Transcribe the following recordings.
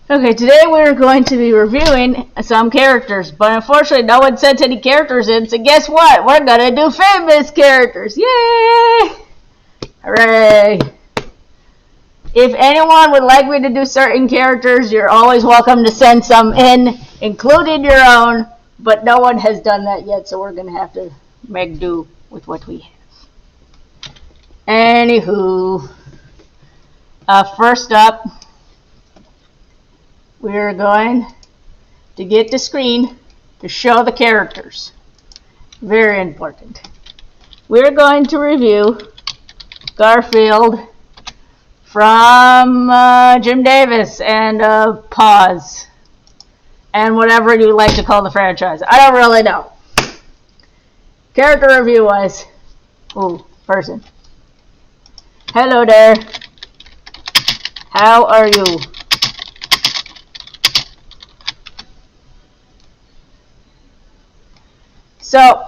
Okay, today we're going to be reviewing some characters, but unfortunately no one sent any characters in, so guess what? We're gonna do famous characters! Yay! Hooray! If anyone would like me to do certain characters, you're always welcome to send some in, including your own, but no one has done that yet, so we're gonna have to make do with what we have. Anywho, first up, we're going to get the screen to show the characters. Very important. We're going to review Garfield from Jim Davis and Paws and whatever you like to call the franchise. I don't really know. Character review wise. Ooh, person. Hello there. How are you? So,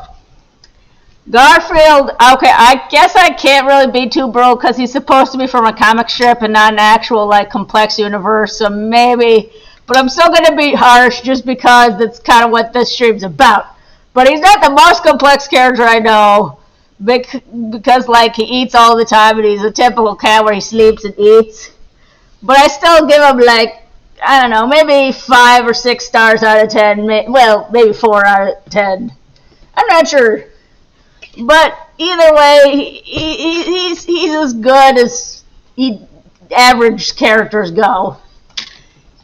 Garfield, okay, I guess I can't really be too broke because he's supposed to be from a comic strip and not an actual, like, complex universe, so maybe, but I'm still going to be harsh just because that's kind of what this stream's about. But he's not the most complex character I know because, like, he eats all the time and he's a typical cat where he sleeps and eats. But I still give him, like, I don't know, maybe 5 or 6 stars out of 10, well, maybe 4 out of 10. I'm not sure, but either way, he's as good as average characters go.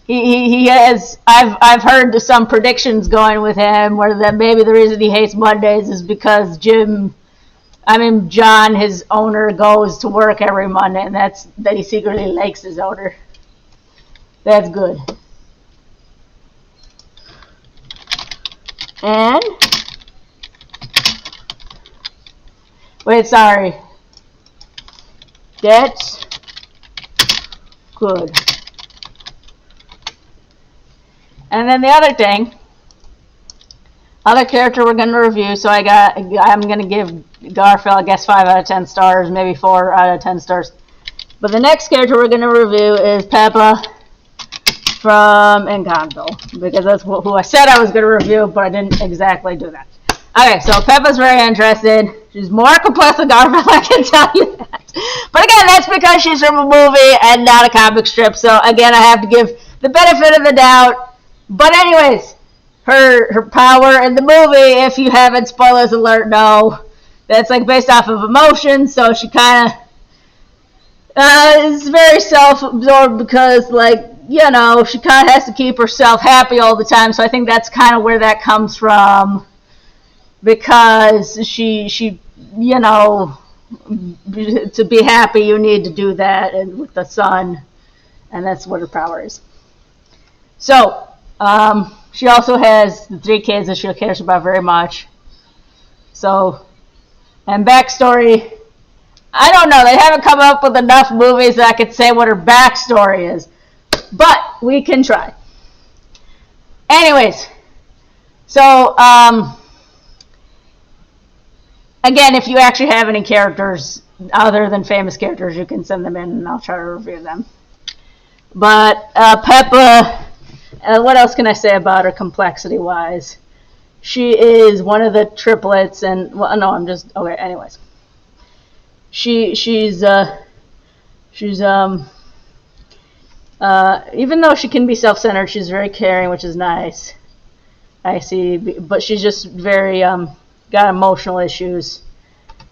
He has. I've heard some predictions going with him, where that maybe the reason he hates Mondays is because John, his owner, goes to work every Monday, and that he secretly likes his owner. That's good. And. Wait, sorry. That's good. And then the other thing, other character we're going to review, so I'm going to give Garfield, I guess, 5 out of 10 stars, maybe 4 out of 10 stars. But the next character we're going to review is Pepa from Encanto, because that's who I said I was going to review, but I didn't exactly do that. Okay, so Pepa's very interested. She's more complex than Garfield, I can tell you that. But again, that's because she's from a movie and not a comic strip. So again, I have to give the benefit of the doubt. But anyways, her power in the movie, if you haven't, spoilers alert, no. That's like based off of emotion, so she kind of is very self-absorbed because, like, you know, she kind of has to keep herself happy all the time. So I think that's kind of where that comes from. Because she, you know, to be happy, you need to do that, and with the sun, and that's what her power is. So, she also has the 3 kids that she cares about very much. So, and backstory, I don't know, they haven't come up with enough movies that I could say what her backstory is, but we can try. Anyways, so, again, if you actually have any characters other than famous characters, you can send them in and I'll try to review them. But Pepa, what else can I say about her complexity-wise? She is one of the triplets, and, well, no, I'm just, okay, anyways. She's even though she can be self-centered, she's very caring, which is nice. I see, but she's just very, got emotional issues.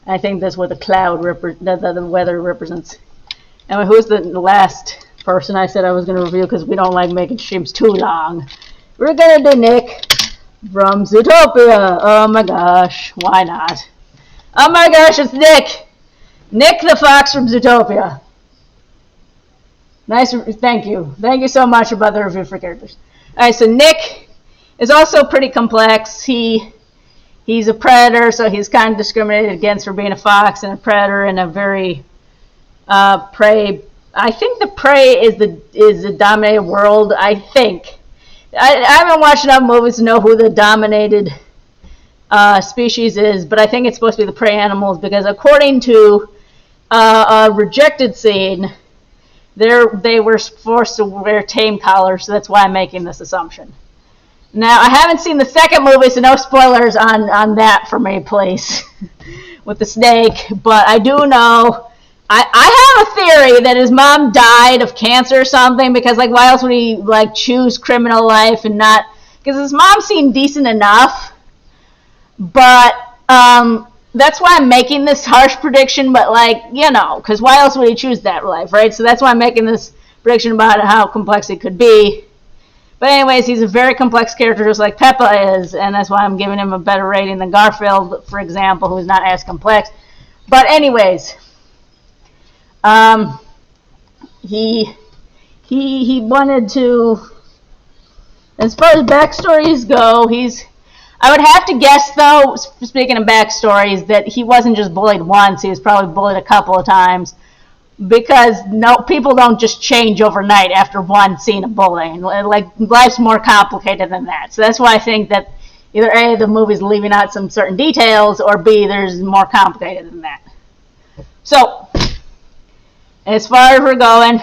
I think that's what the cloud the weather represents. And who's the last person I said I was going to review because we don't like making streams too long? We're going to do Nick from Zootopia. Oh my gosh, why not? Oh my gosh, it's Nick! Nick the fox from Zootopia. Nice, thank you. Thank you so much about the review for characters. Alright, so Nick is also pretty complex. He's a predator, so he's kind of discriminated against for being a fox and a predator and a very prey. I think the prey is the dominated world. I think. I haven't watched enough movies to know who the dominated species is, but I think it's supposed to be the prey animals because according to a rejected scene they were forced to wear tame collars, so that's why I'm making this assumption. Now, I haven't seen the second movie, so no spoilers on that for me, please, with the snake. But I do know, I have a theory that his mom died of cancer or something, because, like, why else would he, like, choose criminal life and not, because his mom seemed decent enough, but, that's why I'm making this harsh prediction, but, like, you know, because why else would he choose that life, right? So that's why I'm making this prediction about how complex it could be. But anyways, he's a very complex character, just like Pepa is, and that's why I'm giving him a better rating than Garfield, for example, who's not as complex. But anyways, he wanted to, as far as backstories go, I would have to guess, though, speaking of backstories, that he wasn't just bullied once, he was probably bullied a couple of times. Because people don't just change overnight after one scene of bullying. Like, life's more complicated than that. So that's why I think that either A, the movie's leaving out some certain details, or B, there's more complicated than that. So, as far as we're going,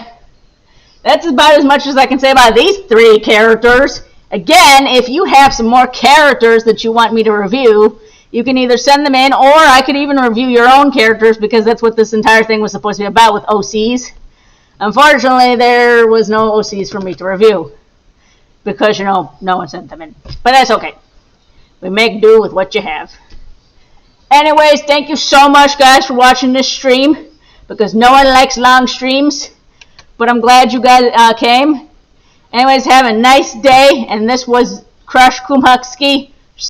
that's about as much as I can say about these three characters. Again, if you have some more characters that you want me to review, you can either send them in, or I could even review your own characters, because that's what this entire thing was supposed to be about with O.C.s. Unfortunately, there was no O.C.s for me to review, because, you know, no one sent them in. But that's okay. We make do with what you have. Anyways, thank you so much, guys, for watching this stream, because no one likes long streams. But I'm glad you guys came. Anyways, have a nice day, and this was Crush Kumhuqski.